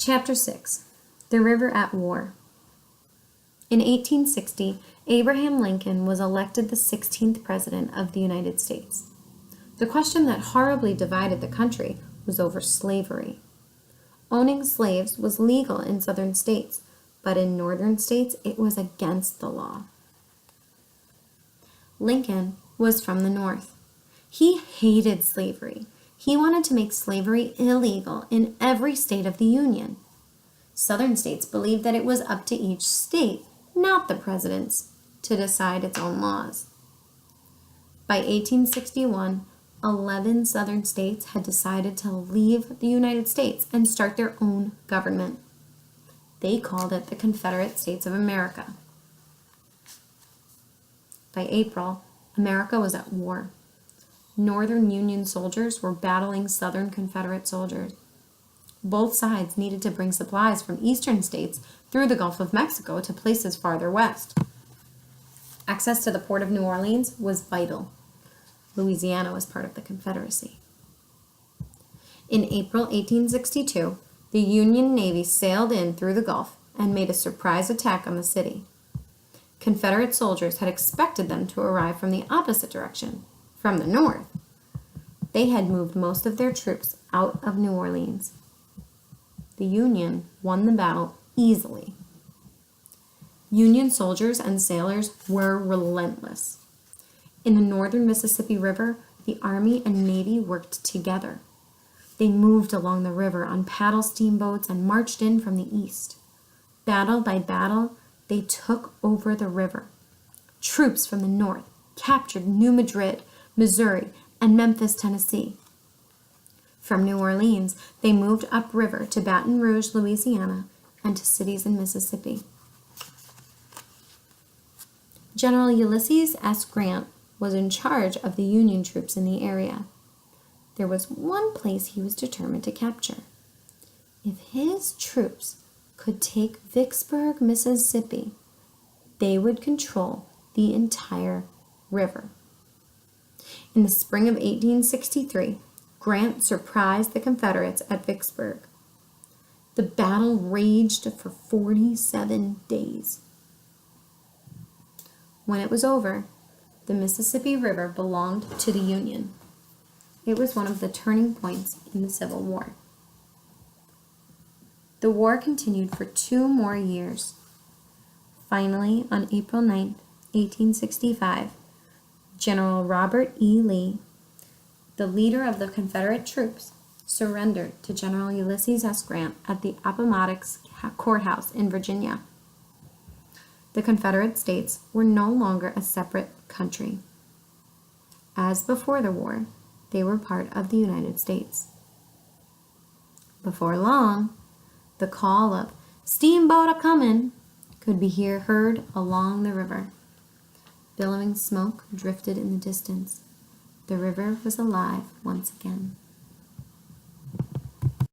Chapter 6. The River at War. In 1860, Abraham Lincoln was elected the 16th President of the United States. The question that horribly divided the country was over slavery. Owning slaves was legal in southern states, but in northern states it was against the law. Lincoln was from the North. He hated slavery. He wanted to make slavery illegal in every state of the Union. Southern states believed that it was up to each state, not the president's, to decide its own laws. By 1861, 11 southern states had decided to leave the United States and start their own government. They called it the Confederate States of America. By April, America was at war. Northern Union soldiers were battling Southern Confederate soldiers. Both sides needed to bring supplies from eastern states through the Gulf of Mexico to places farther west. Access to the port of New Orleans was vital. Louisiana was part of the Confederacy. In April 1862, the Union Navy sailed in through the Gulf and made a surprise attack on the city. Confederate soldiers had expected them to arrive from the opposite direction, from the north. They had moved most of their troops out of New Orleans. The Union won the battle easily. Union soldiers and sailors were relentless. In the northern Mississippi River, the Army and Navy worked together. They moved along the river on paddle steamboats and marched in from the east. Battle by battle, they took over the river. Troops from the north captured New Madrid, Missouri, and Memphis, Tennessee. From New Orleans, they moved upriver to Baton Rouge, Louisiana, and to cities in Mississippi. General Ulysses S. Grant was in charge of the Union troops in the area. There was one place he was determined to capture. If his troops could take Vicksburg, Mississippi, they would control the entire river. In the spring of 1863, Grant surprised the Confederates at Vicksburg. The battle raged for 47 days. When it was over, the Mississippi River belonged to the Union. It was one of the turning points in the Civil War. The war continued for 2 more years. Finally, on April 9, 1865, General Robert E. Lee, the leader of the Confederate troops, surrendered to General Ulysses S. Grant at the Appomattox Courthouse in Virginia. The Confederate States were no longer a separate country. As before the war, they were part of the United States. Before long, the call of "Steamboat a-comin'" could be heard along the river. Billowing smoke drifted in the distance. The river was alive once again.